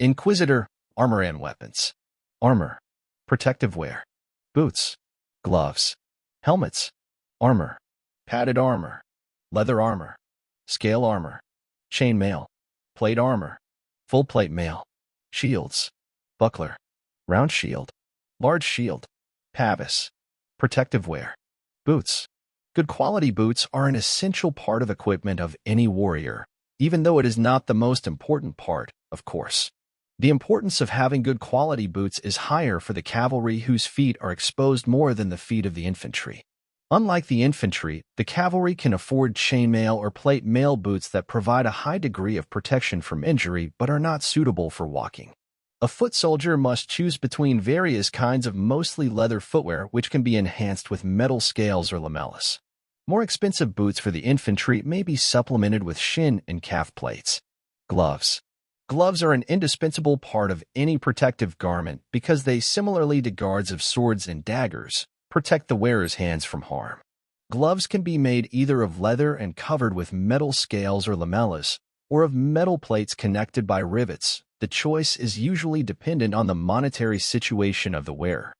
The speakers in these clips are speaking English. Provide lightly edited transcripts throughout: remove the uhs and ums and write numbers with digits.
Inquisitor, armor and weapons. Armor, protective wear. Boots, gloves, helmets, armor, padded armor, leather armor, scale armor, chain mail, plate armor, full plate mail, shields, buckler, round shield, large shield, pavis, protective wear. Boots. Good quality boots are an essential part of equipment of any warrior, even though it is not the most important part, of course. The importance of having good quality boots is higher for the cavalry whose feet are exposed more than the feet of the infantry. Unlike the infantry, the cavalry can afford chainmail or plate mail boots that provide a high degree of protection from injury but are not suitable for walking. A foot soldier must choose between various kinds of mostly leather footwear which can be enhanced with metal scales or lamellas. More expensive boots for the infantry may be supplemented with shin and calf plates. Gloves. Gloves are an indispensable part of any protective garment because they, similarly to guards of swords and daggers, protect the wearer's hands from harm. Gloves can be made either of leather and covered with metal scales or lamellas, or of metal plates connected by rivets. The choice is usually dependent on the monetary situation of the wearer.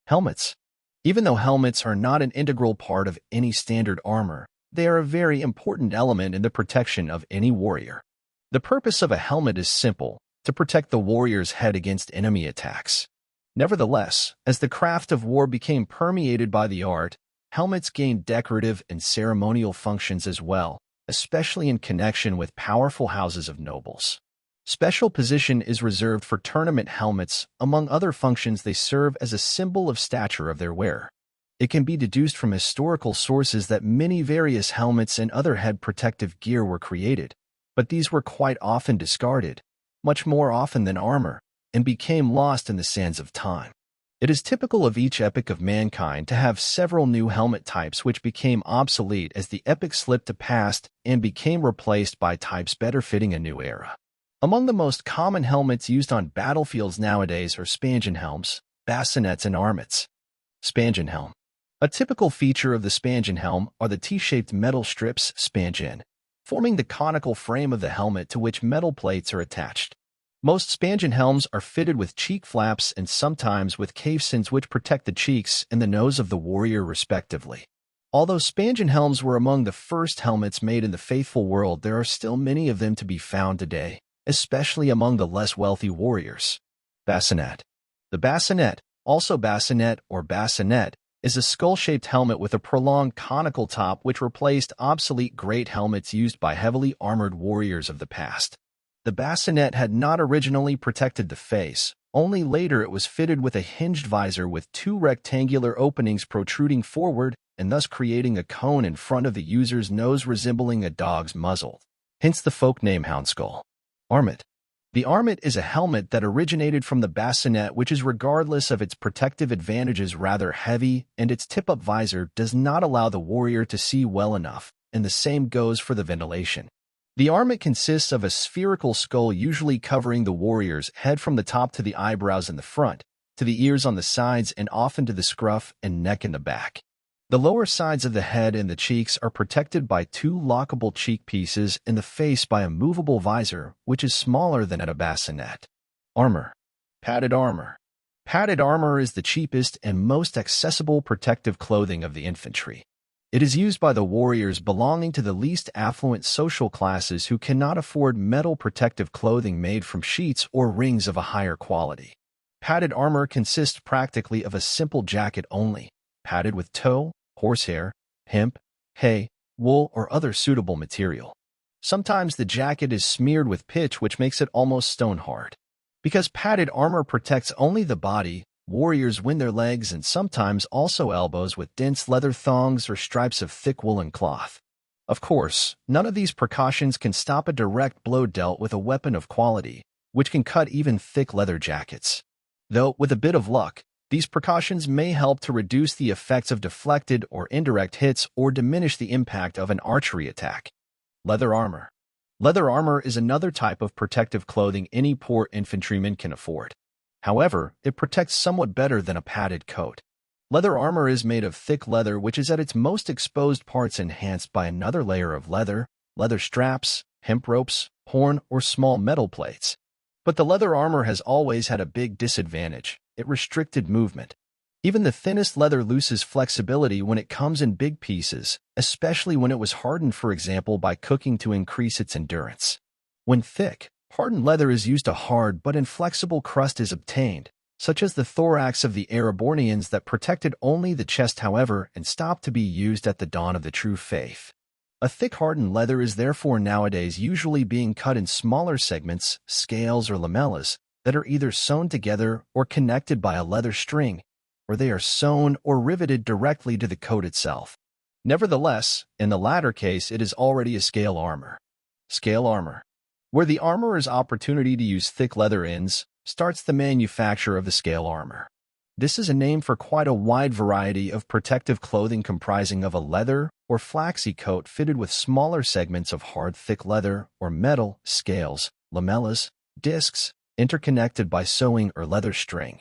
Helmets. Even though helmets are not an integral part of any standard armor, they are a very important element in the protection of any warrior. The purpose of a helmet is simple: to protect the warrior's head against enemy attacks. Nevertheless, as the craft of war became permeated by the art, helmets gained decorative and ceremonial functions as well, especially in connection with powerful houses of nobles. Special position is reserved for tournament helmets. Among other functions, they serve as a symbol of stature of their wearer. It can be deduced from historical sources that many various helmets and other head protective gear were created, but these were quite often discarded, much more often than armor, and became lost in the sands of time. It is typical of each epoch of mankind to have several new helmet types which became obsolete as the epoch slipped to past and became replaced by types better fitting a new era. Among the most common helmets used on battlefields nowadays are spangen helms, bassinets, and armets. Spangen helm. A typical feature of the spangen helm are the T-shaped metal strips, spangen, forming the conical frame of the helmet to which metal plates are attached. Most spangen helms are fitted with cheek flaps and sometimes with cavesins which protect the cheeks and the nose of the warrior respectively. Although spangen helms were among the first helmets made in the faithful world, there are still many of them to be found today, especially among the less wealthy warriors. Bassinet. The bassinet, also bassinet or bassinet, is a skull-shaped helmet with a prolonged conical top which replaced obsolete great helmets used by heavily armored warriors of the past. The bassinet had not originally protected the face, only later it was fitted with a hinged visor with two rectangular openings protruding forward and thus creating a cone in front of the user's nose resembling a dog's muzzle, hence the folk name houndskull. Armet. The armet is a helmet that originated from the bassinet which is, regardless of its protective advantages, rather heavy, and its tip-up visor does not allow the warrior to see well enough, and the same goes for the ventilation. The armet consists of a spherical skull usually covering the warrior's head from the top to the eyebrows in the front, to the ears on the sides, and often to the scruff and neck in the back. The lower sides of the head and the cheeks are protected by two lockable cheek pieces and the face by a movable visor, which is smaller than at a bassinet. Armor. Padded armor. Padded armor is the cheapest and most accessible protective clothing of the infantry. It is used by the warriors belonging to the least affluent social classes who cannot afford metal protective clothing made from sheets or rings of a higher quality. Padded armor consists practically of a simple jacket only, padded with tow, horsehair, hemp, hay, wool, or other suitable material. Sometimes the jacket is smeared with pitch, which makes it almost stone hard. Because padded armor protects only the body, warriors win their legs and sometimes also elbows with dense leather thongs or stripes of thick woolen cloth. Of course, none of these precautions can stop a direct blow dealt with a weapon of quality, which can cut even thick leather jackets. Though, with a bit of luck, these precautions may help to reduce the effects of deflected or indirect hits or diminish the impact of an archery attack. Leather armor. Leather armor is another type of protective clothing any poor infantryman can afford. However, it protects somewhat better than a padded coat. Leather armor is made of thick leather which is at its most exposed parts enhanced by another layer of leather, leather straps, hemp ropes, horn, or small metal plates. But the leather armor has always had a big disadvantage. It restricted movement. Even the thinnest leather loses flexibility when it comes in big pieces, especially when it was hardened, for example, by cooking to increase its endurance. When thick, hardened leather is used, a hard but inflexible crust is obtained, such as the thorax of the Erebornians that protected only the chest, however, and stopped to be used at the dawn of the true faith. A thick hardened leather is therefore nowadays usually being cut in smaller segments, scales or lamellas, that are either sewn together or connected by a leather string, or they are sewn or riveted directly to the coat itself. Nevertheless, in the latter case, it is already a scale armor. Scale armor. Where the armorer's opportunity to use thick leather ends, starts the manufacture of the scale armor. This is a name for quite a wide variety of protective clothing comprising of a leather or flaxy coat fitted with smaller segments of hard thick leather or metal, scales, lamellas, discs, interconnected by sewing or leather string,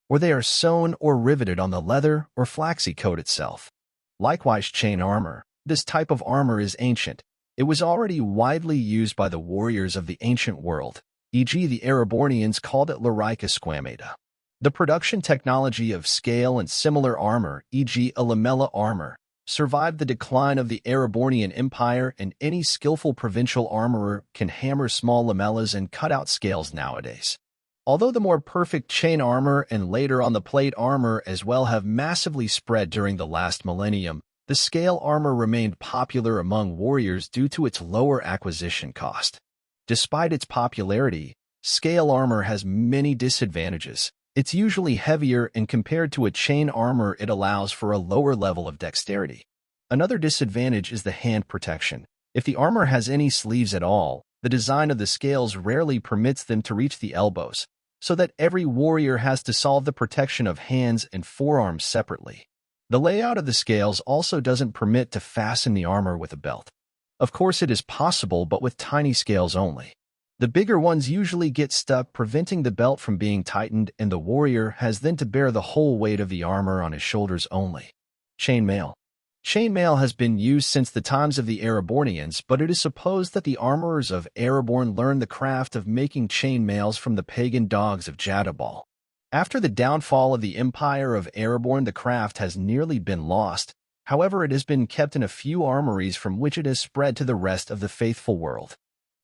or they are sewn or riveted on the leather or flaxy coat itself. Likewise, chain armor. This type of armor is ancient. It was already widely used by the warriors of the ancient world, e.g. the Erebornians called it larica squamata. The production technology of scale and similar armor, e.g. a lamella armor, survived the decline of the Erebornian Empire, and any skillful provincial armorer can hammer small lamellas and cut out scales nowadays. Although the more perfect chain armor and later on the plate armor as well have massively spread during the last millennium, the scale armor remained popular among warriors due to its lower acquisition cost. Despite its popularity, scale armor has many disadvantages. It's usually heavier, and compared to a chain armor, it allows for a lower level of dexterity. Another disadvantage is the hand protection. If the armor has any sleeves at all, the design of the scales rarely permits them to reach the elbows, so that every warrior has to solve the protection of hands and forearms separately. The layout of the scales also doesn't permit to fasten the armor with a belt. Of course, it is possible, but with tiny scales only. The bigger ones usually get stuck, preventing the belt from being tightened, and the warrior has then to bear the whole weight of the armor on his shoulders only. Chainmail. Chainmail has been used since the times of the Erebornians, but it is supposed that the armorers of Ereborn learned the craft of making chainmails from the pagan dogs of Jadabal. After the downfall of the Empire of Ereborn, the craft has nearly been lost. However, it has been kept in a few armories from which it has spread to the rest of the faithful world.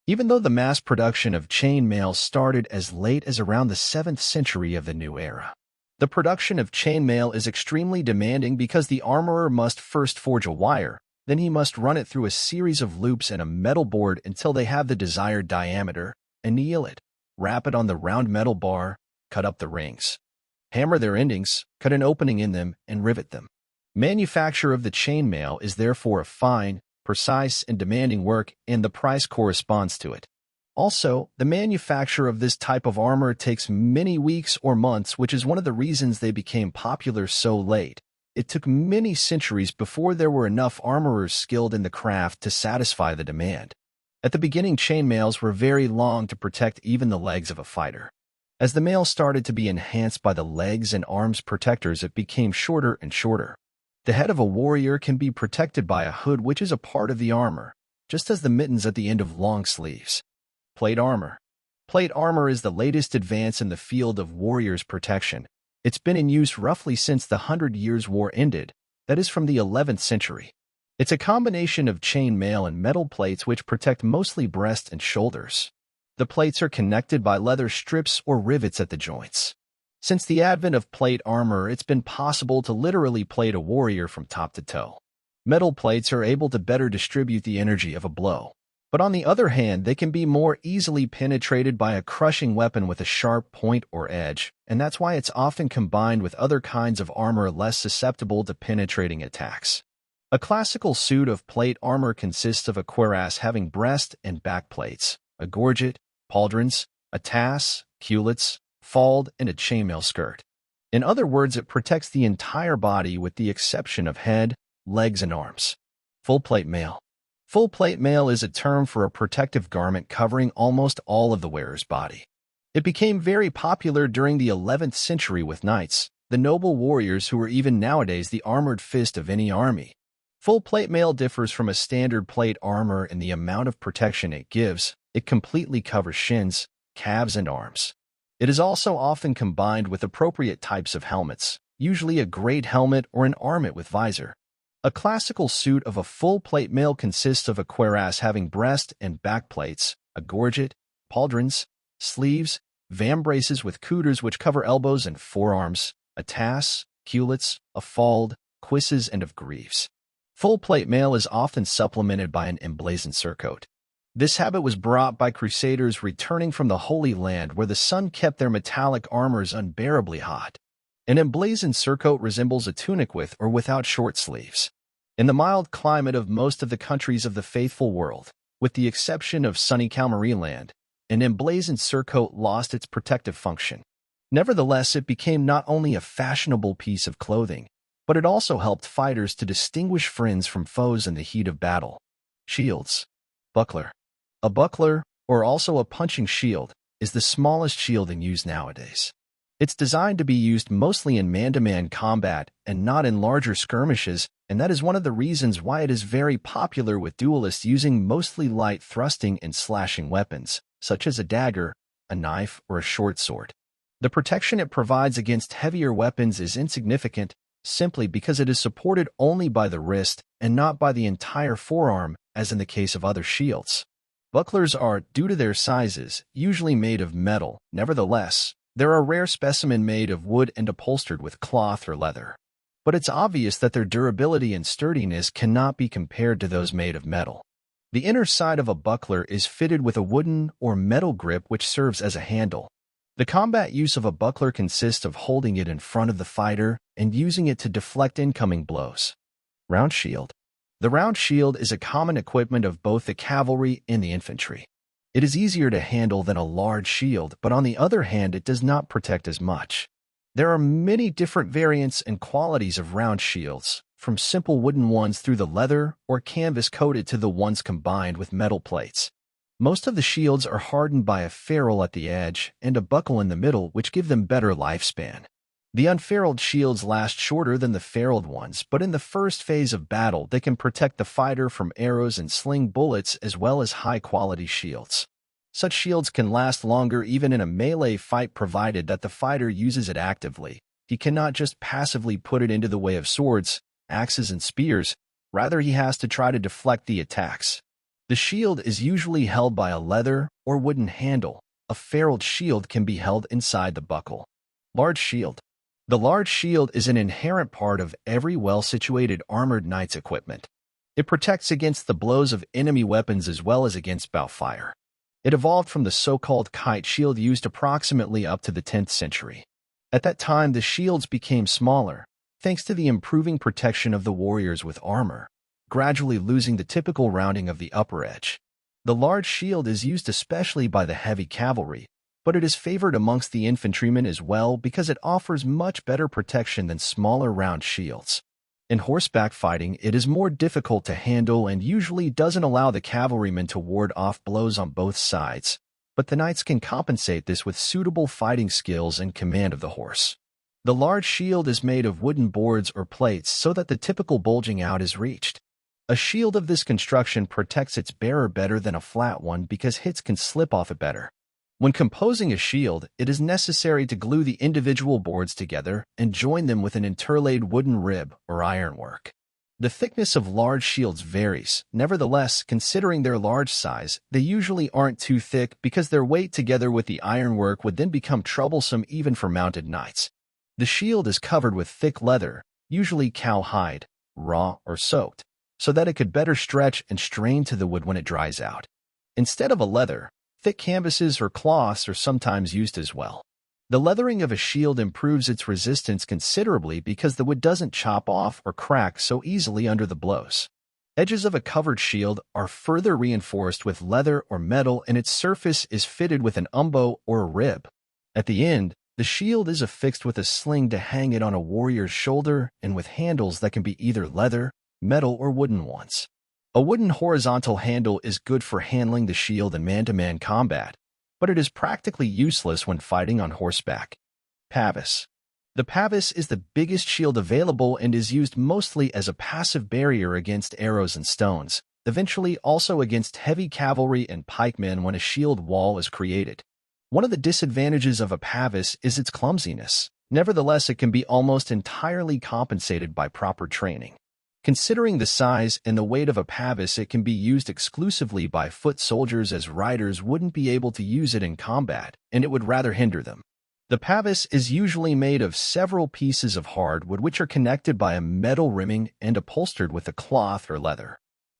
Even though the mass production of chainmail started as late as around the 7th century of the new era, the production of chainmail is extremely demanding because the armorer must first forge a wire, then he must run it through a series of loops in a metal board until they have the desired diameter, anneal it, wrap it on the round metal bar, cut up the rings, hammer their endings, cut an opening in them, and rivet them. Manufacture of the chainmail is therefore a fine, precise, and demanding work, and the price corresponds to it. Also, the manufacture of this type of armor takes many weeks or months, which is one of the reasons they became popular so late. It took many centuries before there were enough armorers skilled in the craft to satisfy the demand. At the beginning, chainmails were very long to protect even the legs of a fighter. As the mail started to be enhanced by the legs and arms protectors, it became shorter and shorter. The head of a warrior can be protected by a hood, which is a part of the armor, just as the mittens at the end of long sleeves. Plate armor. Plate armor is the latest advance in the field of warriors' protection. It's been in use roughly since the 100 Years' War ended, that is from the 11th century. It's a combination of chain mail and metal plates which protect mostly breast and shoulders. The plates are connected by leather strips or rivets at the joints. Since the advent of plate armor, it's been possible to literally plate a warrior from top to toe. Metal plates are able to better distribute the energy of a blow. But on the other hand, they can be more easily penetrated by a crushing weapon with a sharp point or edge, and that's why it's often combined with other kinds of armor less susceptible to penetrating attacks. A classical suit of plate armor consists of a cuirass having breast and back plates, a gorget, pauldrons, a tasse, culottes, falde, and a chainmail skirt. In other words, it protects the entire body with the exception of head, legs, and arms. Full plate mail. Full plate mail is a term for a protective garment covering almost all of the wearer's body. It became very popular during the 11th century with knights, the noble warriors who were even nowadays the armored fist of any army. Full plate mail differs from a standard plate armor in the amount of protection it gives. It completely covers shins, calves and arms. It is also often combined with appropriate types of helmets, usually a great helmet or an armet with visor. A classical suit of a full-plate mail consists of a cuirass having breast and back plates, a gorget, pauldrons, sleeves, vambraces with coutures which cover elbows and forearms, a tasse, culottes, a fald, cuisses, and of greaves. Full-plate mail is often supplemented by an emblazoned surcoat. This habit was brought by crusaders returning from the Holy Land where the sun kept their metallic armors unbearably hot. An emblazoned surcoat resembles a tunic with or without short sleeves. In the mild climate of most of the countries of the faithful world, with the exception of sunny Calmary land, an emblazoned surcoat lost its protective function. Nevertheless, it became not only a fashionable piece of clothing, but it also helped fighters to distinguish friends from foes in the heat of battle. Shields. Buckler. A buckler, or also a punching shield, is the smallest shield in use nowadays. It's designed to be used mostly in man-to-man combat and not in larger skirmishes, and that is one of the reasons why it is very popular with duelists using mostly light thrusting and slashing weapons, such as a dagger, a knife, or a short sword. The protection it provides against heavier weapons is insignificant, simply because it is supported only by the wrist and not by the entire forearm, as in the case of other shields. Bucklers are, due to their sizes, usually made of metal. Nevertheless, there are rare specimens made of wood and upholstered with cloth or leather. But it's obvious that their durability and sturdiness cannot be compared to those made of metal. The inner side of a buckler is fitted with a wooden or metal grip which serves as a handle. The combat use of a buckler consists of holding it in front of the fighter and using it to deflect incoming blows. Round shield. The round shield is a common equipment of both the cavalry and the infantry. It is easier to handle than a large shield, but on the other hand, it does not protect as much. There are many different variants and qualities of round shields, from simple wooden ones through the leather or canvas coated to the ones combined with metal plates. Most of the shields are hardened by a ferrule at the edge and a buckle in the middle, which give them better lifespan. The unferruled shields last shorter than the ferruled ones, but in the first phase of battle, they can protect the fighter from arrows and sling bullets as well as high-quality shields. Such shields can last longer even in a melee fight provided that the fighter uses it actively. He cannot just passively put it into the way of swords, axes, and spears. Rather, he has to try to deflect the attacks. The shield is usually held by a leather or wooden handle. A ferruled shield can be held inside the buckle. Large shield. The large shield is an inherent part of every well-situated armored knight's equipment. It protects against the blows of enemy weapons as well as against bow fire. It evolved from the so-called kite shield used approximately up to the 10th century. At that time, the shields became smaller, thanks to the improving protection of the warriors with armor, gradually losing the typical rounding of the upper edge. The large shield is used especially by the heavy cavalry, but it is favored amongst the infantrymen as well because it offers much better protection than smaller round shields. In horseback fighting, it is more difficult to handle and usually doesn't allow the cavalrymen to ward off blows on both sides, but the knights can compensate this with suitable fighting skills and command of the horse. The large shield is made of wooden boards or plates so that the typical bulging out is reached. A shield of this construction protects its bearer better than a flat one because hits can slip off it better. When composing a shield, it is necessary to glue the individual boards together and join them with an interlaid wooden rib or ironwork. The thickness of large shields varies. Nevertheless, considering their large size, they usually aren't too thick because their weight together with the ironwork would then become troublesome even for mounted knights. The shield is covered with thick leather, usually cowhide, raw or soaked, so that it could better stretch and strain to the wood when it dries out. Instead of a leather, thick canvases or cloths are sometimes used as well. The leathering of a shield improves its resistance considerably because the wood doesn't chop off or crack so easily under the blows. Edges of a covered shield are further reinforced with leather or metal and its surface is fitted with an umbo or a rib. At the end, the shield is affixed with a sling to hang it on a warrior's shoulder and with handles that can be either leather, metal, or wooden ones. A wooden horizontal handle is good for handling the shield in man-to-man combat, but it is practically useless when fighting on horseback. Pavis. The pavis is the biggest shield available and is used mostly as a passive barrier against arrows and stones, eventually also against heavy cavalry and pikemen when a shield wall is created. One of the disadvantages of a pavis is its clumsiness. Nevertheless, it can be almost entirely compensated by proper training. Considering the size and the weight of a pavis, it can be used exclusively by foot soldiers, as riders wouldn't be able to use it in combat, and it would rather hinder them. The pavis is usually made of several pieces of hardwood which are connected by a metal rimming and upholstered with a cloth or leather.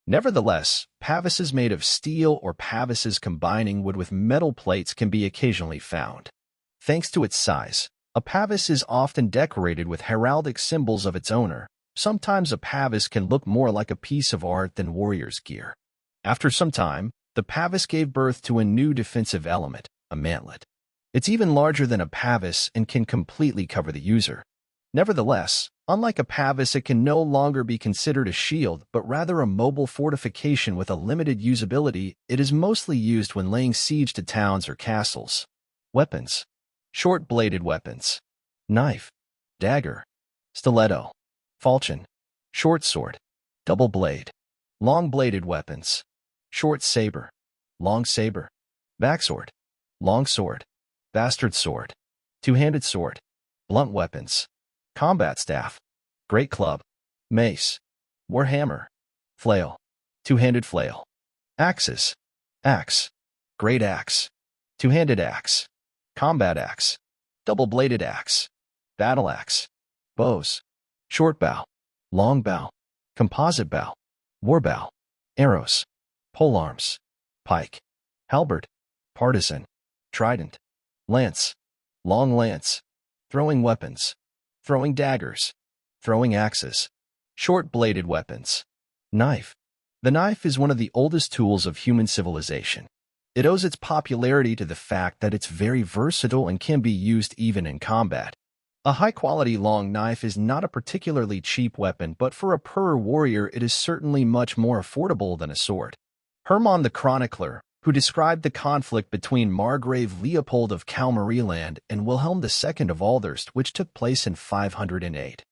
Nevertheless, pavises made of steel or pavises combining wood with metal plates can be occasionally found. Thanks to its size, a pavis is often decorated with heraldic symbols of its owner. Sometimes a pavis can look more like a piece of art than warrior's gear. After some time, the pavis gave birth to a new defensive element, a mantlet. It's even larger than a pavis and can completely cover the user. Nevertheless, unlike a pavis, it can no longer be considered a shield, but rather a mobile fortification with a limited usability. It is mostly used when laying siege to towns or castles. Weapons. Short-bladed weapons. Knife. Dagger. Stiletto. Falchion. Short sword. Double blade. Long-bladed weapons. Short saber. Long saber. Backsword. Long sword. Bastard sword. Two-handed sword. Blunt weapons. Combat staff. Great club. Mace. Warhammer. Flail. Two-handed flail. Axes. Axe. Great axe. Two-handed axe. Combat axe. Double-bladed axe. Battle axe. Bows. Short bow. Long bow. Composite bow. War bow. Arrows. Polearms. Pike. Halberd. Partisan. Trident. Lance. Long lance. Throwing weapons. Throwing daggers. Throwing axes. Short-bladed weapons. Knife. The knife is one of the oldest tools of human civilization. It owes its popularity to the fact that it's very versatile and can be used even in combat. A high-quality long knife is not a particularly cheap weapon, but for a poorer warrior it is certainly much more affordable than a sword. Hermann the Chronicler, who described the conflict between Margrave Leopold of Kalmarieland and Wilhelm II of Alderst, which took place in 508,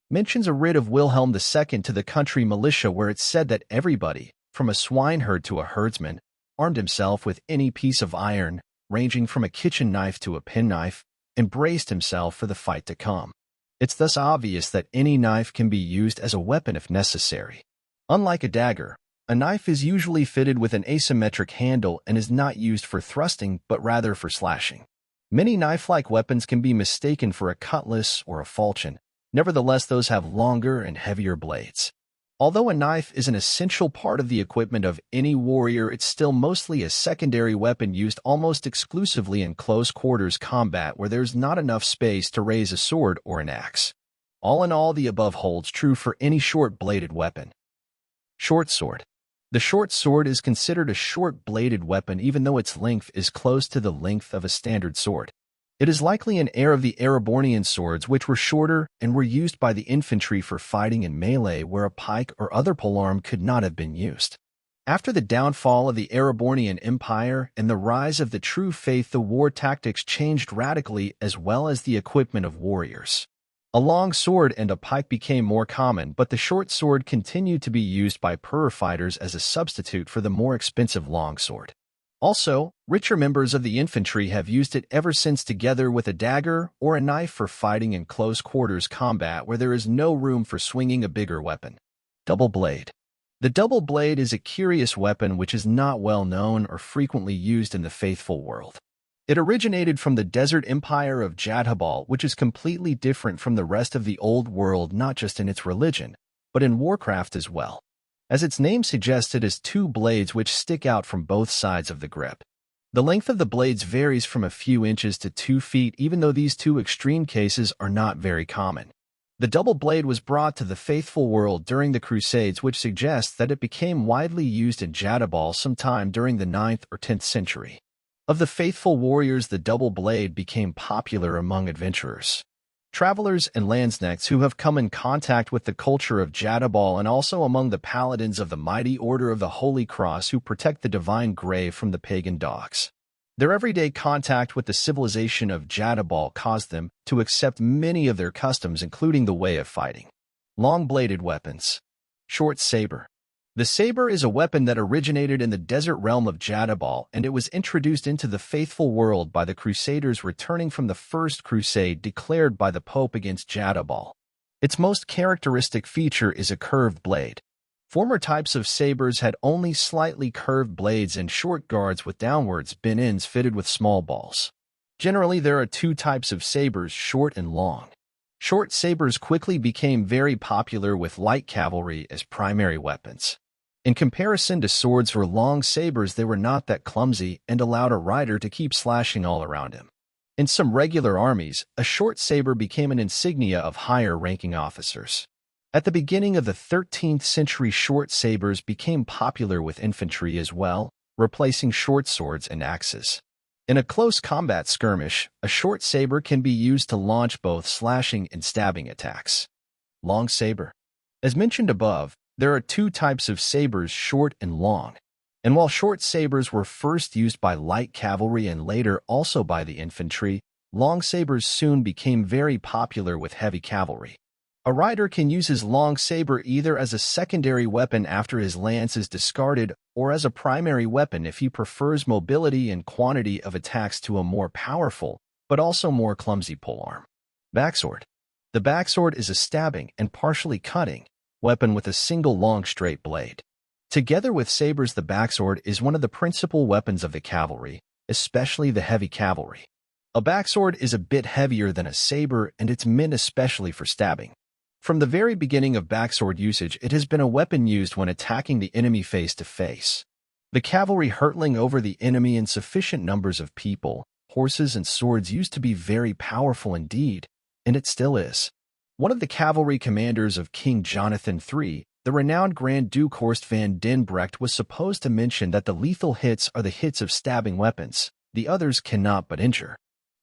mentions a writ of Wilhelm II to the country militia where it's said that everybody, from a swineherd to a herdsman, armed himself with any piece of iron, ranging from a kitchen knife to a penknife, and braced himself for the fight to come. It's thus obvious that any knife can be used as a weapon if necessary. Unlike a dagger, a knife is usually fitted with an asymmetric handle and is not used for thrusting but rather for slashing. Many knife-like weapons can be mistaken for a cutlass or a falchion. Nevertheless, those have longer and heavier blades. Although a knife is an essential part of the equipment of any warrior, it's still mostly a secondary weapon used almost exclusively in close-quarters combat where there's not enough space to raise a sword or an axe. All in all, the above holds true for any short-bladed weapon. Short sword. The short sword is considered a short-bladed weapon even though its length is close to the length of a standard sword. It is likely an heir of the Erebornian swords, which were shorter and were used by the infantry for fighting in melee where a pike or other polearm could not have been used. After the downfall of the Erebornian Empire and the rise of the True Faith, the war tactics changed radically as well as the equipment of warriors. A long sword and a pike became more common, but the short sword continued to be used by poorer fighters as a substitute for the more expensive long sword. Also, richer members of the infantry have used it ever since, together with a dagger or a knife for fighting in close-quarters combat where there is no room for swinging a bigger weapon. Double blade. The double blade is a curious weapon which is not well known or frequently used in the faithful world. It originated from the desert empire of Jadhabal, which is completely different from the rest of the old world, not just in its religion, but in warcraft as well. As its name suggests, it has two blades which stick out from both sides of the grip. The length of the blades varies from a few inches to 2 feet, even though these two extreme cases are not very common. The double blade was brought to the faithful world during the Crusades, which suggests that it became widely used in Jadhabal sometime during the 9th or 10th century. Of the faithful warriors, the double blade became popular among adventurers, travelers, and landsnecks who have come in contact with the culture of Jadhabal, and also among the paladins of the mighty Order of the Holy Cross who protect the divine grave from the pagan dogs. Their everyday contact with the civilization of Jadhabal caused them to accept many of their customs, including the way of fighting. Long-bladed weapons. Short saber. The saber is a weapon that originated in the desert realm of Jadabal, and it was introduced into the faithful world by the Crusaders returning from the First Crusade declared by the Pope against Jadabal. Its most characteristic feature is a curved blade. Former types of sabers had only slightly curved blades and short guards with downwards bent ends fitted with small balls. Generally, there are two types of sabers, short and long. Short sabers quickly became very popular with light cavalry as primary weapons. In comparison to swords or long sabers, they were not that clumsy and allowed a rider to keep slashing all around him. In some regular armies, a short saber became an insignia of higher-ranking officers. At the beginning of the 13th century, short sabers became popular with infantry as well, replacing short swords and axes. In a close combat skirmish, a short saber can be used to launch both slashing and stabbing attacks. Long saber. As mentioned above, there are two types of sabers, short and long. And while short sabers were first used by light cavalry and later also by the infantry, long sabers soon became very popular with heavy cavalry. A rider can use his long saber either as a secondary weapon after his lance is discarded or as a primary weapon if he prefers mobility and quantity of attacks to a more powerful, but also more clumsy polearm. Backsword. The backsword is a stabbing and partially cutting weapon with a single long straight blade. Together with sabers, the backsword is one of the principal weapons of the cavalry, especially the heavy cavalry. A backsword is a bit heavier than a saber, and it's meant especially for stabbing. From the very beginning of backsword usage, it has been a weapon used when attacking the enemy face to face. The cavalry hurtling over the enemy in sufficient numbers of people, horses, and swords used to be very powerful indeed, and it still is. One of the cavalry commanders of King Jonathan III, the renowned Grand Duke Horst van den Brecht, was supposed to mention that the lethal hits are the hits of stabbing weapons, the others cannot but injure.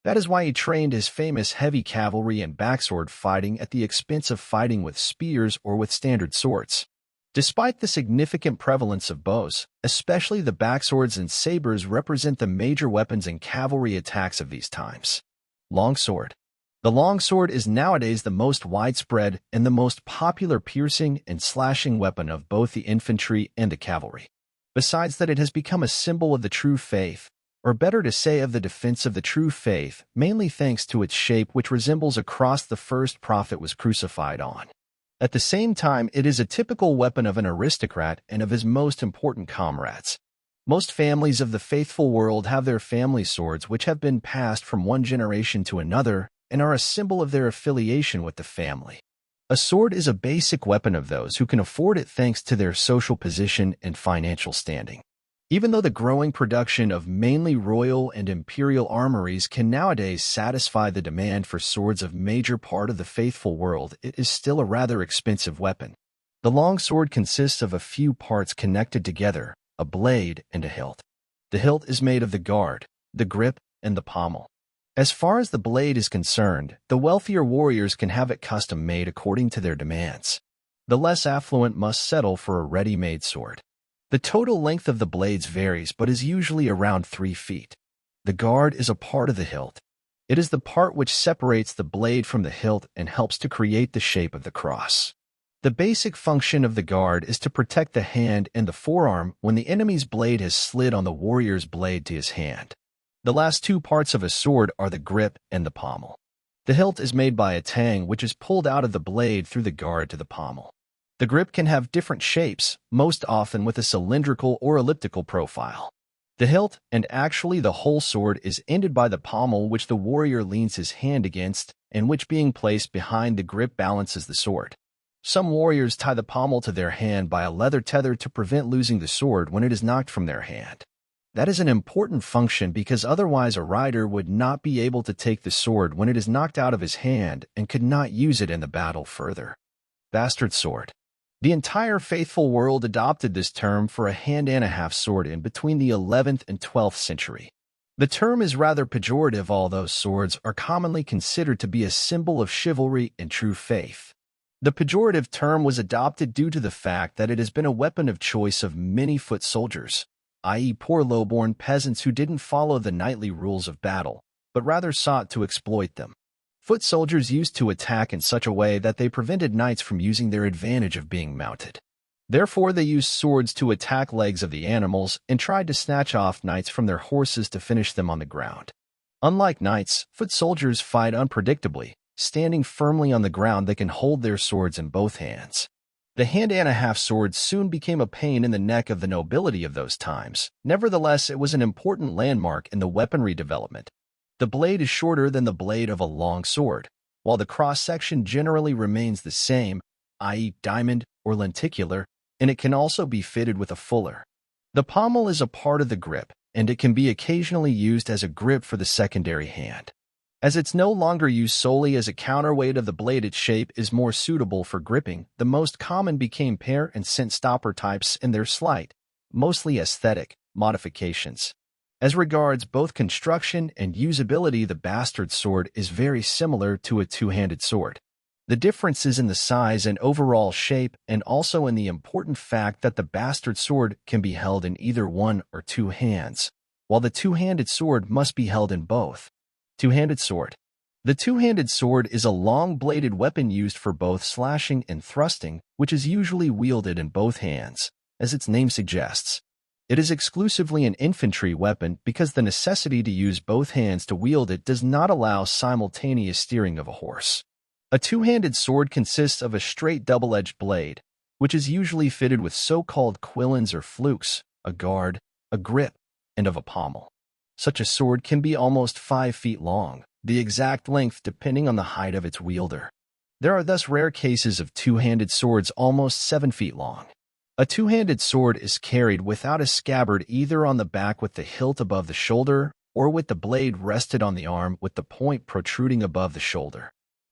That is why he trained his famous heavy cavalry and backsword fighting at the expense of fighting with spears or with standard swords. Despite the significant prevalence of bows, especially the backswords and sabers represent the major weapons in cavalry attacks of these times. Longsword. The longsword is nowadays the most widespread and the most popular piercing and slashing weapon of both the infantry and the cavalry. Besides that, it has become a symbol of the true faith, or better to say of the defense of the true faith, mainly thanks to its shape, which resembles a cross the first prophet was crucified on. At the same time, it is a typical weapon of an aristocrat and of his most important comrades. Most families of the faithful world have their family swords, which have been passed from one generation to another and are a symbol of their affiliation with the family. A sword is a basic weapon of those who can afford it thanks to their social position and financial standing. Even though the growing production of mainly royal and imperial armories can nowadays satisfy the demand for swords of major part of the faithful world, it is still a rather expensive weapon. The longsword consists of a few parts connected together, a blade and a hilt. The hilt is made of the guard, the grip, and the pommel. As far as the blade is concerned, the wealthier warriors can have it custom-made according to their demands. The less affluent must settle for a ready-made sword. The total length of the blades varies but is usually around 3 feet. The guard is a part of the hilt. It is the part which separates the blade from the hilt and helps to create the shape of the cross. The basic function of the guard is to protect the hand and the forearm when the enemy's blade has slid on the warrior's blade to his hand. The last two parts of a sword are the grip and the pommel. The hilt is made by a tang which is pulled out of the blade through the guard to the pommel. The grip can have different shapes, most often with a cylindrical or elliptical profile. The hilt, and actually the whole sword, is ended by the pommel which the warrior leans his hand against and which, being placed behind the grip, balances the sword. Some warriors tie the pommel to their hand by a leather tether to prevent losing the sword when it is knocked from their hand. That is an important function because otherwise a rider would not be able to take the sword when it is knocked out of his hand and could not use it in the battle further. Bastard sword. The entire faithful world adopted this term for a hand-and-a-half sword in between the 11th and 12th century. The term is rather pejorative, although swords are commonly considered to be a symbol of chivalry and true faith. The pejorative term was adopted due to the fact that it has been a weapon of choice of many foot soldiers, i.e. poor low-born peasants who didn't follow the knightly rules of battle, but rather sought to exploit them. Foot soldiers used to attack in such a way that they prevented knights from using their advantage of being mounted. Therefore, they used swords to attack legs of the animals and tried to snatch off knights from their horses to finish them on the ground. Unlike knights, foot soldiers fight unpredictably. Standing firmly on the ground, they can hold their swords in both hands. The hand-and-a-half sword soon became a pain in the neck of the nobility of those times. Nevertheless, it was an important landmark in the weaponry development. The blade is shorter than the blade of a long sword, while the cross-section generally remains the same, i.e. diamond or lenticular, and it can also be fitted with a fuller. The pommel is a part of the grip, and it can be occasionally used as a grip for the secondary hand. As it's no longer used solely as a counterweight of the blade, its shape is more suitable for gripping. The most common became pair and cent stopper types and their slight, mostly aesthetic, modifications. As regards both construction and usability, the bastard sword is very similar to a two-handed sword. The difference is in the size and overall shape, and also in the important fact that the bastard sword can be held in either one or two hands, while the two-handed sword must be held in both. Two-handed sword. The two-handed sword is a long-bladed weapon used for both slashing and thrusting, which is usually wielded in both hands, as its name suggests. It is exclusively an infantry weapon because the necessity to use both hands to wield it does not allow simultaneous steering of a horse. A two-handed sword consists of a straight double-edged blade, which is usually fitted with so-called quillons or flukes, a guard, a grip, and of a pommel. Such a sword can be almost 5 feet long, the exact length depending on the height of its wielder. There are thus rare cases of two-handed swords almost 7 feet long. A two-handed sword is carried without a scabbard, either on the back with the hilt above the shoulder or with the blade rested on the arm with the point protruding above the shoulder.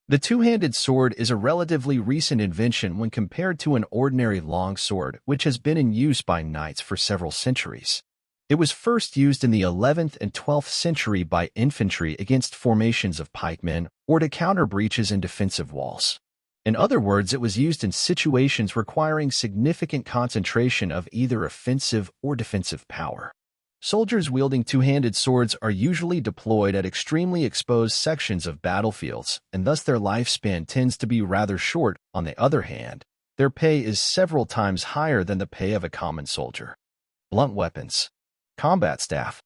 The two-handed sword is a relatively recent invention when compared to an ordinary long sword, which has been in use by knights for several centuries. It was first used in the 11th and 12th century by infantry against formations of pikemen or to counter breaches in defensive walls. In other words, it was used in situations requiring significant concentration of either offensive or defensive power. Soldiers wielding two-handed swords are usually deployed at extremely exposed sections of battlefields, and thus their lifespan tends to be rather short. On the other hand, their pay is several times higher than the pay of a common soldier. Blunt weapons. Combat staff.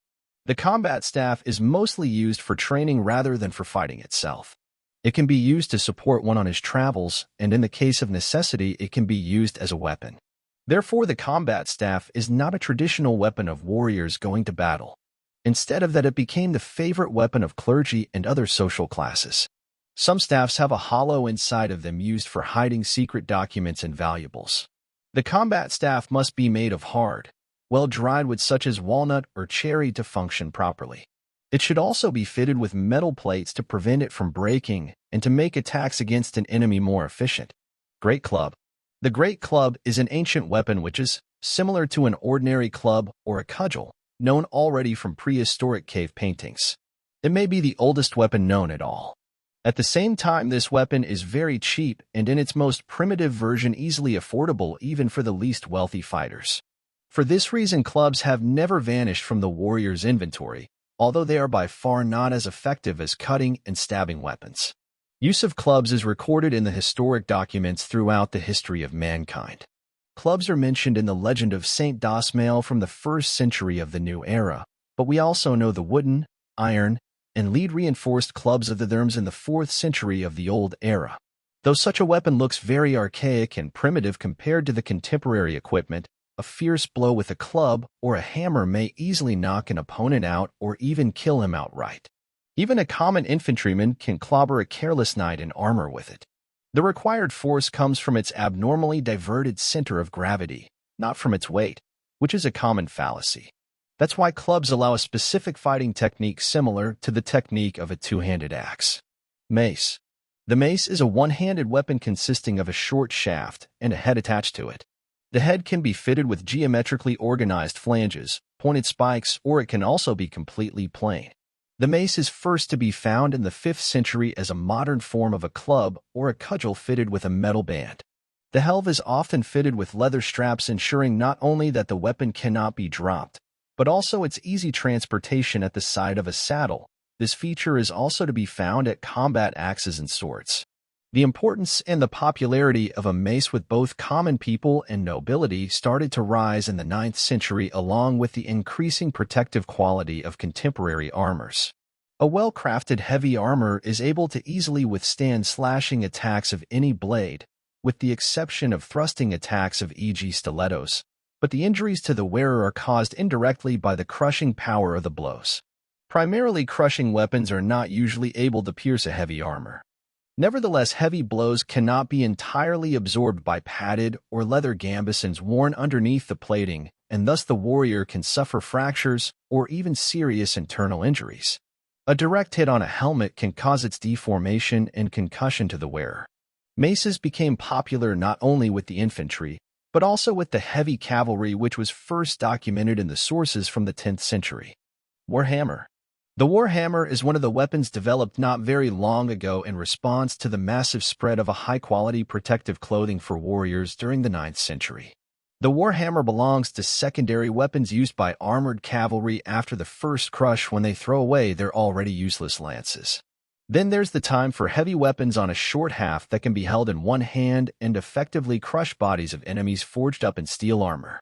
The combat staff is mostly used for training rather than for fighting itself. It can be used to support one on his travels, and in the case of necessity, it can be used as a weapon. Therefore, the combat staff is not a traditional weapon of warriors going to battle. Instead of that, it became the favorite weapon of clergy and other social classes. Some staffs have a hollow inside of them used for hiding secret documents and valuables. The combat staff must be made of hard, well-dried wood such as walnut or cherry to function properly. It should also be fitted with metal plates to prevent it from breaking and to make attacks against an enemy more efficient. Great club. The great club is an ancient weapon which is similar to an ordinary club or a cudgel, known already from prehistoric cave paintings. It may be the oldest weapon known at all. At the same time, this weapon is very cheap and in its most primitive version easily affordable even for the least wealthy fighters. For this reason, clubs have never vanished from the warrior's inventory, although they are by far not as effective as cutting and stabbing weapons. Use of clubs is recorded in the historic documents throughout the history of mankind. Clubs are mentioned in the legend of Saint Dasmael from the 1st century of the New Era, but we also know the wooden, iron, and lead-reinforced clubs of the Therms in the 4th century of the Old Era. Though such a weapon looks very archaic and primitive compared to the contemporary equipment, a fierce blow with a club or a hammer may easily knock an opponent out or even kill him outright. Even a common infantryman can clobber a careless knight in armor with it. The required force comes from its abnormally diverted center of gravity, not from its weight, which is a common fallacy. That's why clubs allow a specific fighting technique similar to the technique of a two-handed axe. Mace. The mace is a one-handed weapon consisting of a short shaft and a head attached to it. The head can be fitted with geometrically organized flanges, pointed spikes, or it can also be completely plain. The mace is first to be found in the 5th century as a modern form of a club or a cudgel fitted with a metal band. The helve is often fitted with leather straps, ensuring not only that the weapon cannot be dropped, but also its easy transportation at the side of a saddle. This feature is also to be found at combat axes and swords. The importance and the popularity of a mace with both common people and nobility started to rise in the 9th century along with the increasing protective quality of contemporary armors. A well-crafted heavy armor is able to easily withstand slashing attacks of any blade, with the exception of thrusting attacks of e.g. stilettos, but the injuries to the wearer are caused indirectly by the crushing power of the blows. Primarily crushing weapons are not usually able to pierce a heavy armor. Nevertheless, heavy blows cannot be entirely absorbed by padded or leather gambesons worn underneath the plating, and thus the warrior can suffer fractures or even serious internal injuries. A direct hit on a helmet can cause its deformation and concussion to the wearer. Maces became popular not only with the infantry, but also with the heavy cavalry, which was first documented in the sources from the 10th century. Warhammer. The warhammer is one of the weapons developed not very long ago in response to the massive spread of a high-quality protective clothing for warriors during the 9th century. The warhammer belongs to secondary weapons used by armored cavalry after the first crush when they throw away their already useless lances. Then there's the time for heavy weapons on a short haft that can be held in one hand and effectively crush bodies of enemies forged up in steel armor.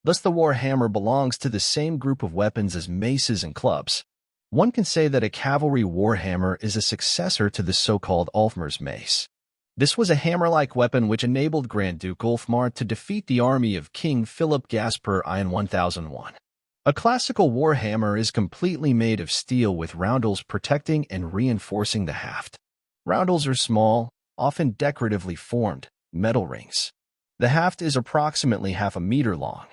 Thus the warhammer belongs to the same group of weapons as maces and clubs. One can say that a cavalry warhammer is a successor to the so-called Ulfmar's mace. This was a hammer-like weapon which enabled Grand Duke Ulfmar to defeat the army of King Philip Gaspar I in 1001. A classical warhammer is completely made of steel with roundels protecting and reinforcing the haft. Roundels are small, often decoratively formed, metal rings. The haft is approximately half a meter long.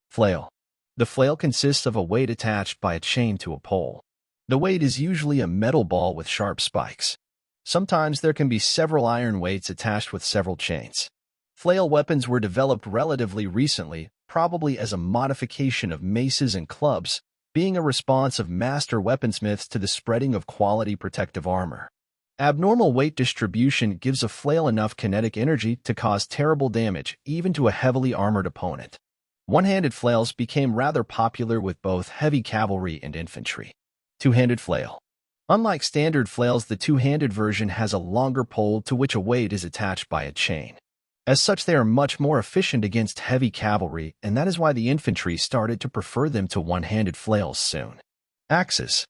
Flail. The flail consists of a weight attached by a chain to a pole. The weight is usually a metal ball with sharp spikes. Sometimes there can be several iron weights attached with several chains. Flail weapons were developed relatively recently, probably as a modification of maces and clubs, being a response of master weaponsmiths to the spreading of quality protective armor. Abnormal weight distribution gives a flail enough kinetic energy to cause terrible damage, even to a heavily armored opponent. One-handed flails became rather popular with both heavy cavalry and infantry. Two-handed flail. Unlike standard flails, the two-handed version has a longer pole to which a weight is attached by a chain. As such, they are much more efficient against heavy cavalry, and that is why the infantry started to prefer them to one-handed flails soon. Axes.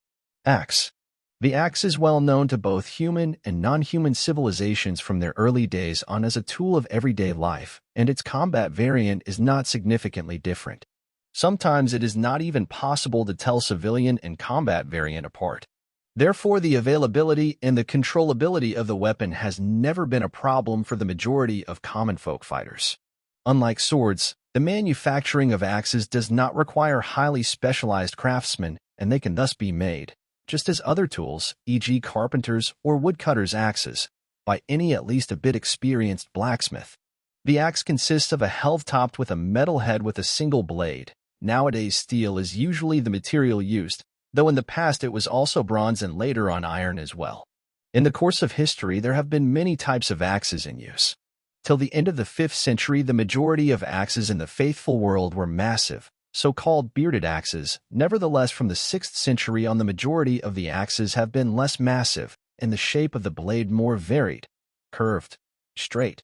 Axe. The axe is well known to both human and non-human civilizations from their early days on as a tool of everyday life, and its combat variant is not significantly different. Sometimes it is not even possible to tell civilian and combat variant apart. Therefore, the availability and the controllability of the weapon has never been a problem for the majority of common folk fighters. Unlike swords, the manufacturing of axes does not require highly specialized craftsmen, and they can thus be made, just as other tools, e.g. carpenters or woodcutters' axes, by any at least a bit experienced blacksmith. The axe consists of a helve topped with a metal head with a single blade. Nowadays, steel is usually the material used, though in the past it was also bronze and later on iron as well. In the course of history, there have been many types of axes in use. Till the end of the 5th century, the majority of axes in the faithful world were massive, so-called bearded axes. Nevertheless, from the 6th century on, the majority of the axes have been less massive, and the shape of the blade more varied, curved, straight,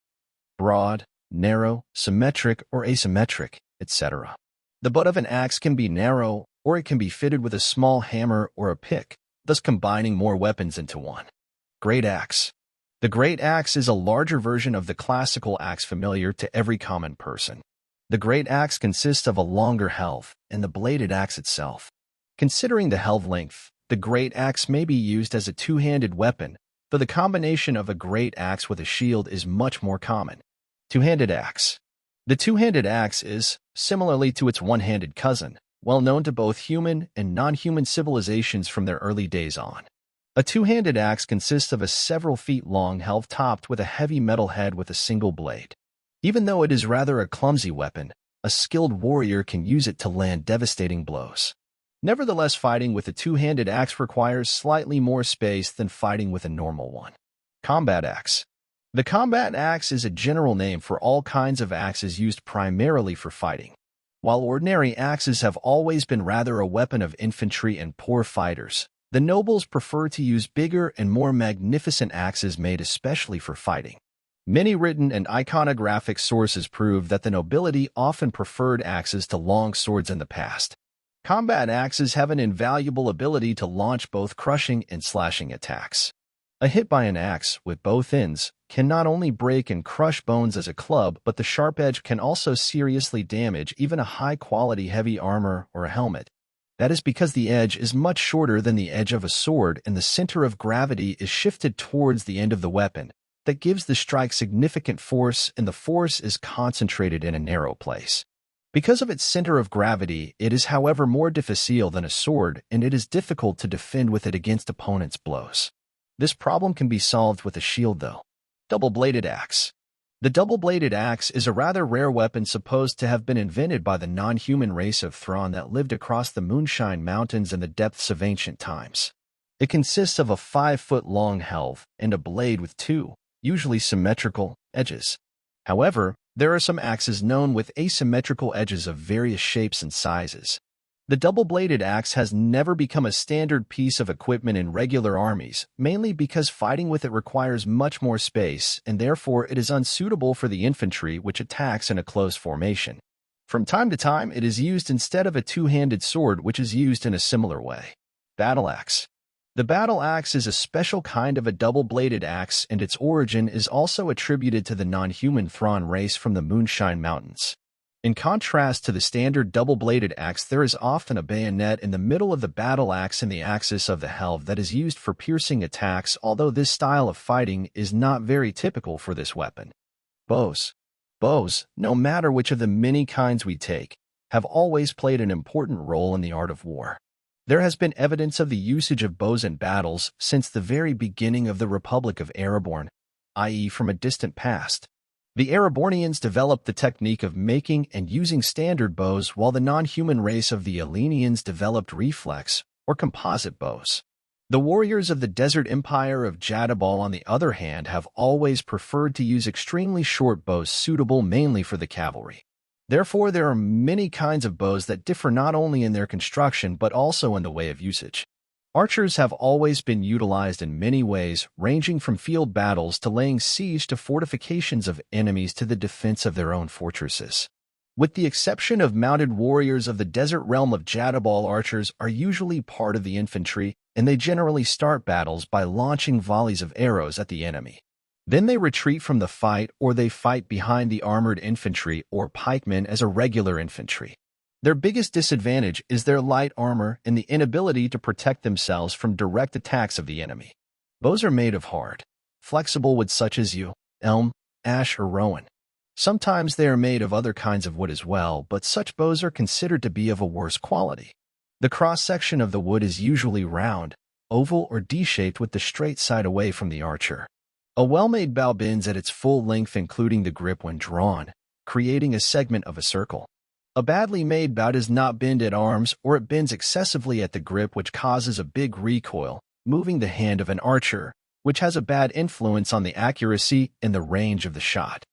broad, narrow, symmetric or asymmetric, etc. The butt of an axe can be narrow, or it can be fitted with a small hammer or a pick, thus combining more weapons into one. Great axe. The great axe is a larger version of the classical axe familiar to every common person. The great axe consists of a longer helve and the bladed axe itself. Considering the helve length, the great axe may be used as a two-handed weapon, though the combination of a great axe with a shield is much more common. Two-handed axe. The two-handed axe is, similarly to its one-handed cousin, well known to both human and non-human civilizations from their early days on. A two-handed axe consists of a several feet long helve topped with a heavy metal head with a single blade. Even though it is rather a clumsy weapon, a skilled warrior can use it to land devastating blows. Nevertheless, fighting with a two-handed axe requires slightly more space than fighting with a normal one. Combat axe. The combat axe is a general name for all kinds of axes used primarily for fighting. While ordinary axes have always been rather a weapon of infantry and poor fighters, The nobles prefer to use bigger and more magnificent axes made especially for fighting. Many written and iconographic sources prove that the nobility often preferred axes to long swords in the past. Combat axes have an invaluable ability to launch both crushing and slashing attacks. A hit by an axe, with both ends, can not only break and crush bones as a club, but the sharp edge can also seriously damage even a high-quality heavy armor or a helmet. That is because the edge is much shorter than the edge of a sword and the center of gravity is shifted towards the end of the weapon. That gives the strike significant force, and the force is concentrated in a narrow place. Because of its center of gravity, it is however more difficile than a sword, and it is difficult to defend with it against opponents' blows. This problem can be solved with a shield though. Double-bladed axe. The double-bladed axe is a rather rare weapon supposed to have been invented by the non-human race of Thrawn that lived across the Moonshine Mountains in the depths of ancient times. It consists of a 5-foot-long helve and a blade with two, usually symmetrical, edges. However, there are some axes known with asymmetrical edges of various shapes and sizes. The double-bladed axe has never become a standard piece of equipment in regular armies, mainly because fighting with it requires much more space, and therefore it is unsuitable for the infantry which attacks in a close formation. From time to time, it is used instead of a two-handed sword which is used in a similar way. Battle axe. The battle axe is a special kind of a double-bladed axe, and its origin is also attributed to the non-human Thrawn race from the Moonshine Mountains. In contrast to the standard double-bladed axe, there is often a bayonet in the middle of the battle axe and the axis of the helve that is used for piercing attacks, although this style of fighting is not very typical for this weapon. Bows. Bows, no matter which of the many kinds we take, have always played an important role in the art of war. There has been evidence of the usage of bows in battles since the very beginning of the Republic of Erebor, i.e. from a distant past. The Erebornians developed the technique of making and using standard bows, while the non-human race of the Elenians developed reflex, or composite bows. The warriors of the Desert Empire of Jadabal, on the other hand, have always preferred to use extremely short bows suitable mainly for the cavalry. Therefore, there are many kinds of bows that differ not only in their construction but also in the way of usage. Archers have always been utilized in many ways, ranging from field battles to laying siege to fortifications of enemies to the defense of their own fortresses. With the exception of mounted warriors of the desert realm of Jadabal, archers are usually part of the infantry, and they generally start battles by launching volleys of arrows at the enemy. Then they retreat from the fight, or they fight behind the armored infantry or pikemen as a regular infantry. Their biggest disadvantage is their light armor and the inability to protect themselves from direct attacks of the enemy. Bows are made of hard, flexible wood such as yew, elm, ash, or rowan. Sometimes they are made of other kinds of wood as well, but such bows are considered to be of a worse quality. The cross-section of the wood is usually round, oval, or D-shaped with the straight side away from the archer. A well-made bow bends at its full length, including the grip when drawn, creating a segment of a circle. A badly made bow does not bend at arms, or it bends excessively at the grip, which causes a big recoil, moving the hand of an archer, which has a bad influence on the accuracy and the range of the shot.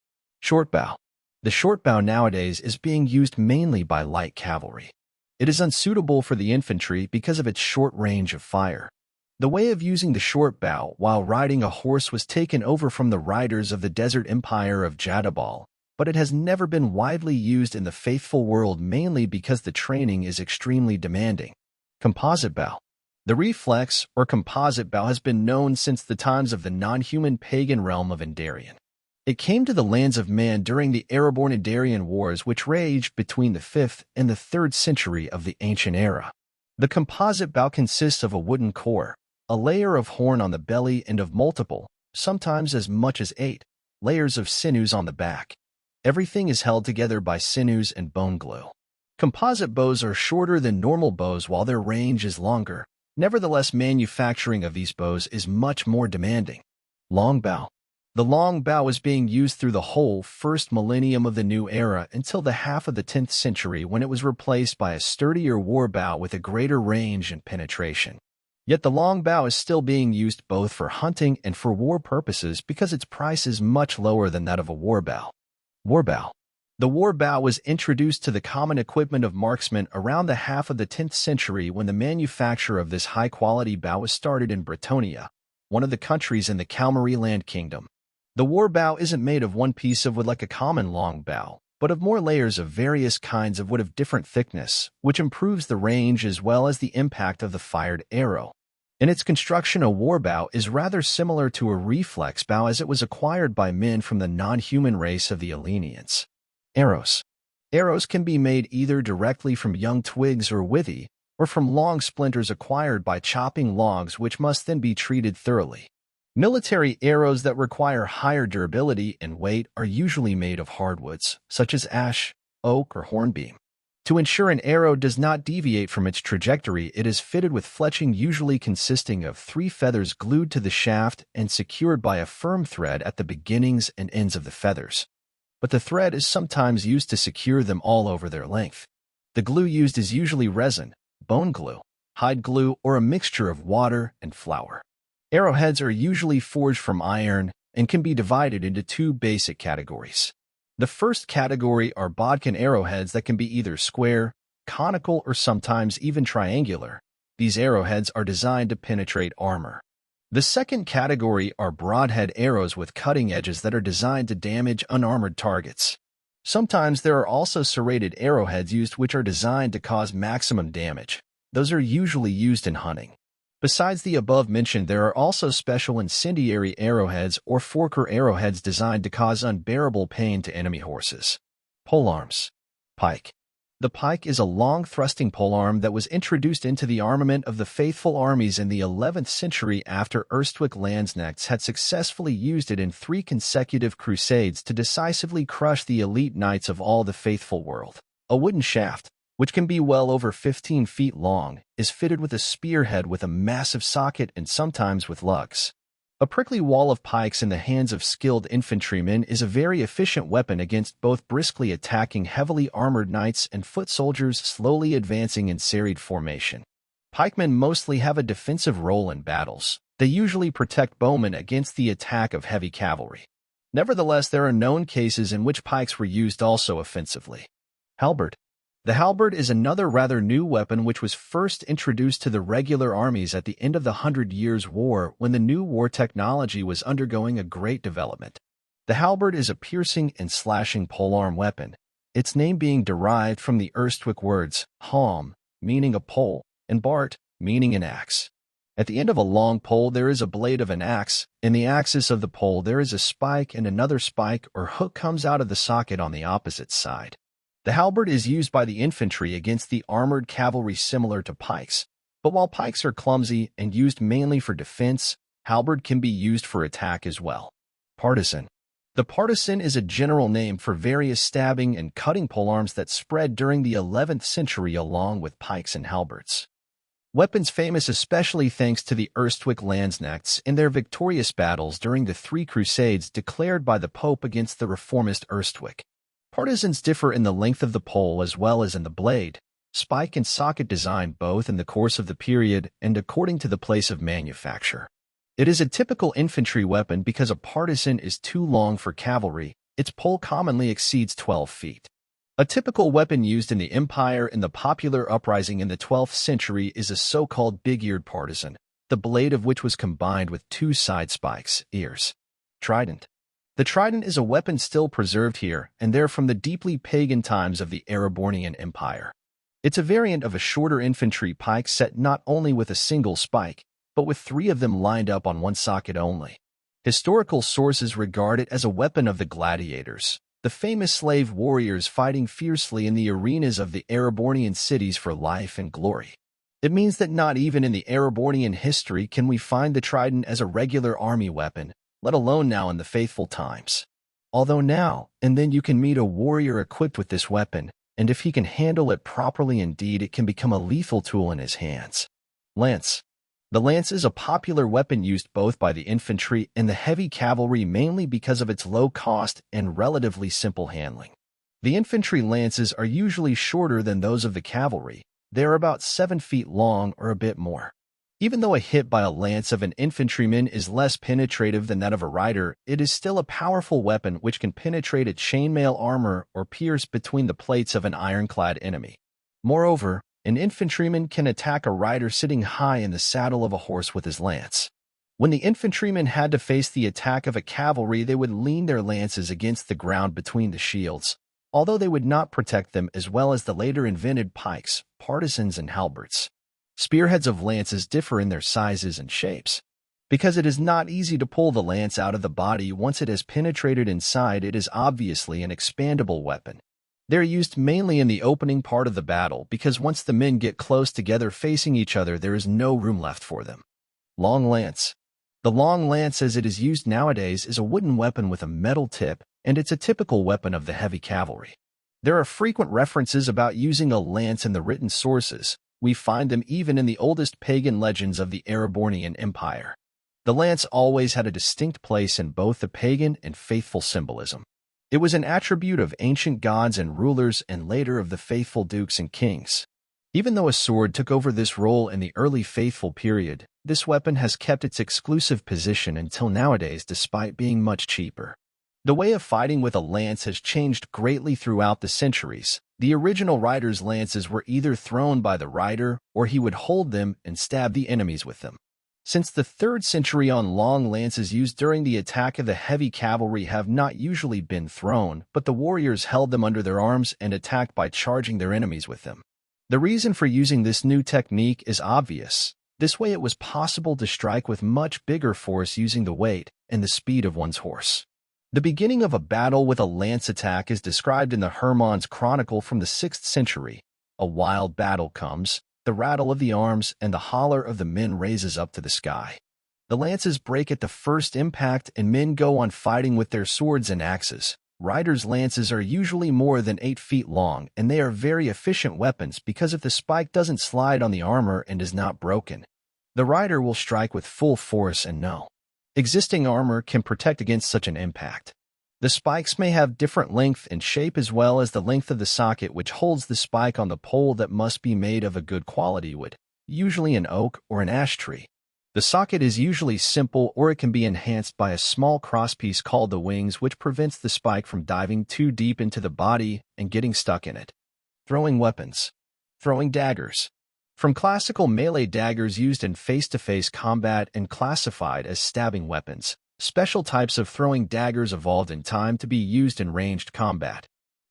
Short bow. The short bow nowadays is being used mainly by light cavalry. It is unsuitable for the infantry because of its short range of fire. The way of using the short bow while riding a horse was taken over from the riders of the Desert Empire of Jadabal, but it has never been widely used in the faithful world, mainly because the training is extremely demanding. Composite bow. The reflex or composite bow has been known since the times of the non-human pagan realm of Indarian. It came to the lands of man during the Ereborn-Indarian Wars, which raged between the 5th and the 3rd century of the ancient era. The composite bow consists of a wooden core, a layer of horn on the belly, and of multiple, sometimes as much as 8, layers of sinews on the back. Everything is held together by sinews and bone glue. Composite bows are shorter than normal bows while their range is longer. Nevertheless, manufacturing of these bows is much more demanding. Long bow. The long bow was being used through the whole first millennium of the new era until the half of the 10th century, when it was replaced by a sturdier war bow with a greater range and penetration. Yet the long bow is still being used both for hunting and for war purposes because its price is much lower than that of a war bow. War bow. The war bow was introduced to the common equipment of marksmen around the half of the 10th century when the manufacture of this high-quality bow was started in Bretonia, one of the countries in the Kalmari-land kingdom. The war bow isn't made of one piece of wood like a common long bow, but of more layers of various kinds of wood of different thickness, which improves the range as well as the impact of the fired arrow. In its construction, a war bow is rather similar to a reflex bow as it was acquired by men from the non-human race of the Hellenians. Arrows. Arrows can be made either directly from young twigs or withy, or from long splinters acquired by chopping logs which must then be treated thoroughly. Military arrows that require higher durability and weight are usually made of hardwoods, such as ash, oak, or hornbeam. To ensure an arrow does not deviate from its trajectory, it is fitted with fletching usually consisting of 3 feathers glued to the shaft and secured by a firm thread at the beginnings and ends of the feathers. But the thread is sometimes used to secure them all over their length. The glue used is usually resin, bone glue, hide glue, or a mixture of water and flour. Arrowheads are usually forged from iron and can be divided into 2 basic categories. The first category are bodkin arrowheads that can be either square, conical, or sometimes even triangular. These arrowheads are designed to penetrate armor. The second category are broadhead arrows with cutting edges that are designed to damage unarmored targets. Sometimes there are also serrated arrowheads used which are designed to cause maximum damage. Those are usually used in hunting. Besides the above-mentioned, there are also special incendiary arrowheads or forker arrowheads designed to cause unbearable pain to enemy horses. Polearms. Pike. The pike is a long thrusting polearm that was introduced into the armament of the faithful armies in the 11th century after Erstwick Landsknechts had successfully used it in 3 consecutive crusades to decisively crush the elite knights of all the faithful world. A wooden shaft, which can be well over 15 feet long, is fitted with a spearhead with a massive socket and sometimes with lugs. A prickly wall of pikes in the hands of skilled infantrymen is a very efficient weapon against both briskly attacking heavily armored knights and foot soldiers slowly advancing in serried formation. Pikemen mostly have a defensive role in battles. They usually protect bowmen against the attack of heavy cavalry. Nevertheless, there are known cases in which pikes were used also offensively. Halberd. The halberd is another rather new weapon which was first introduced to the regular armies at the end of the 100 Years' War when the new war technology was undergoing a great development. The halberd is a piercing and slashing polearm weapon, its name being derived from the Erstwick words halm, meaning a pole, and bart, meaning an axe. At the end of a long pole there is a blade of an axe. In the axis of the pole there is a spike, and another spike or hook comes out of the socket on the opposite side. The halberd is used by the infantry against the armored cavalry similar to pikes, but while pikes are clumsy and used mainly for defense, halberd can be used for attack as well. Partisan. The partisan is a general name for various stabbing and cutting polearms that spread during the 11th century along with pikes and halberds. Weapons famous especially thanks to the Erstwick Landsknechts in their victorious battles during the 3 Crusades declared by the Pope against the reformist Erstwick. Partisans differ in the length of the pole as well as in the blade, spike and socket design both in the course of the period and according to the place of manufacture. It is a typical infantry weapon because a partisan is too long for cavalry. Its pole commonly exceeds 12 feet. A typical weapon used in the Empire in the popular uprising in the 12th century is a so-called big-eared partisan, the blade of which was combined with 2 side spikes, ears. Trident. The trident is a weapon still preserved here and there from the deeply pagan times of the Erebornian Empire. It's a variant of a shorter infantry pike set not only with a single spike, but with 3 of them lined up on one socket only. Historical sources regard it as a weapon of the gladiators, the famous slave warriors fighting fiercely in the arenas of the Erebornian cities for life and glory. It means that not even in the Erebornian history can we find the trident as a regular army weapon, let alone now in the faithful times. Although now and then you can meet a warrior equipped with this weapon, and if he can handle it properly indeed it can become a lethal tool in his hands. Lance. The lance is a popular weapon used both by the infantry and the heavy cavalry mainly because of its low cost and relatively simple handling. The infantry lances are usually shorter than those of the cavalry. They are about 7 feet long or a bit more. Even though a hit by a lance of an infantryman is less penetrative than that of a rider, it is still a powerful weapon which can penetrate a chainmail armor or pierce between the plates of an ironclad enemy. Moreover, an infantryman can attack a rider sitting high in the saddle of a horse with his lance. When the infantrymen had to face the attack of a cavalry, they would lean their lances against the ground between the shields, although they would not protect them as well as the later invented pikes, partisans, and halberds. Spearheads of lances differ in their sizes and shapes. Because it is not easy to pull the lance out of the body once it has penetrated inside, it is obviously an expandable weapon. They are used mainly in the opening part of the battle because once the men get close together facing each other, there is no room left for them. Long lance. The long lance as it is used nowadays is a wooden weapon with a metal tip, and it's a typical weapon of the heavy cavalry. There are frequent references about using a lance in the written sources. We find them even in the oldest pagan legends of the Erebornian Empire. The lance always had a distinct place in both the pagan and faithful symbolism. It was an attribute of ancient gods and rulers and later of the faithful dukes and kings. Even though a sword took over this role in the early faithful period, this weapon has kept its exclusive position until nowadays despite being much cheaper. The way of fighting with a lance has changed greatly throughout the centuries. The original rider's lances were either thrown by the rider or he would hold them and stab the enemies with them. Since the 3rd century on, long lances used during the attack of the heavy cavalry have not usually been thrown, but the warriors held them under their arms and attacked by charging their enemies with them. The reason for using this new technique is obvious. This way it was possible to strike with much bigger force using the weight and the speed of one's horse. The beginning of a battle with a lance attack is described in the Hermann's Chronicle from the 6th century. A wild battle comes, the rattle of the arms and the holler of the men raises up to the sky. The lances break at the first impact and men go on fighting with their swords and axes. Riders' lances are usually more than 8 feet long, and they are very efficient weapons because if the spike doesn't slide on the armor and is not broken, the rider will strike with full force and no existing armor can protect against such an impact. The spikes may have different length and shape as well as the length of the socket which holds the spike on the pole that must be made of a good quality wood, usually an oak or an ash tree. The socket is usually simple or it can be enhanced by a small crosspiece called the wings which prevents the spike from diving too deep into the body and getting stuck in it. Throwing weapons. Throwing daggers. From classical melee daggers used in face-to-face combat and classified as stabbing weapons, special types of throwing daggers evolved in time to be used in ranged combat.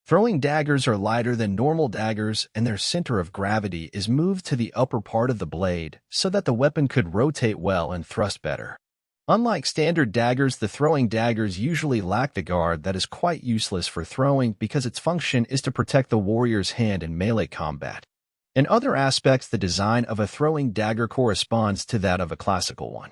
Throwing daggers are lighter than normal daggers and their center of gravity is moved to the upper part of the blade so that the weapon could rotate well and thrust better. Unlike standard daggers, the throwing daggers usually lack the guard that is quite useless for throwing because its function is to protect the warrior's hand in melee combat. In other aspects, the design of a throwing dagger corresponds to that of a classical one.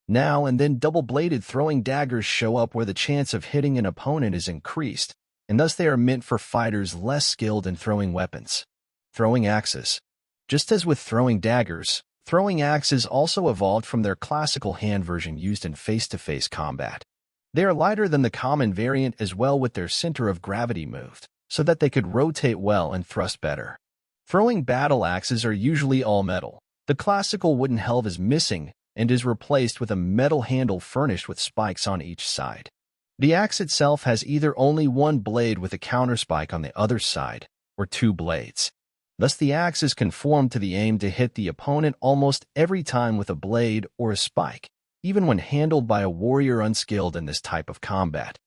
Now and then double-bladed throwing daggers show up where the chance of hitting an opponent is increased, and thus they are meant for fighters less skilled in throwing weapons. Throwing axes. Just as with throwing daggers, throwing axes also evolved from their classical hand version used in face-to-face combat. They are lighter than the common variant as well with their center of gravity moved, so that they could rotate well and thrust better. Throwing battle axes are usually all metal. The classical wooden helve is missing and is replaced with a metal handle furnished with spikes on each side. The axe itself has either only one blade with a counterspike on the other side, or 2 blades. Thus the axe is conformed to the aim to hit the opponent almost every time with a blade or a spike, even when handled by a warrior unskilled in this type of combat.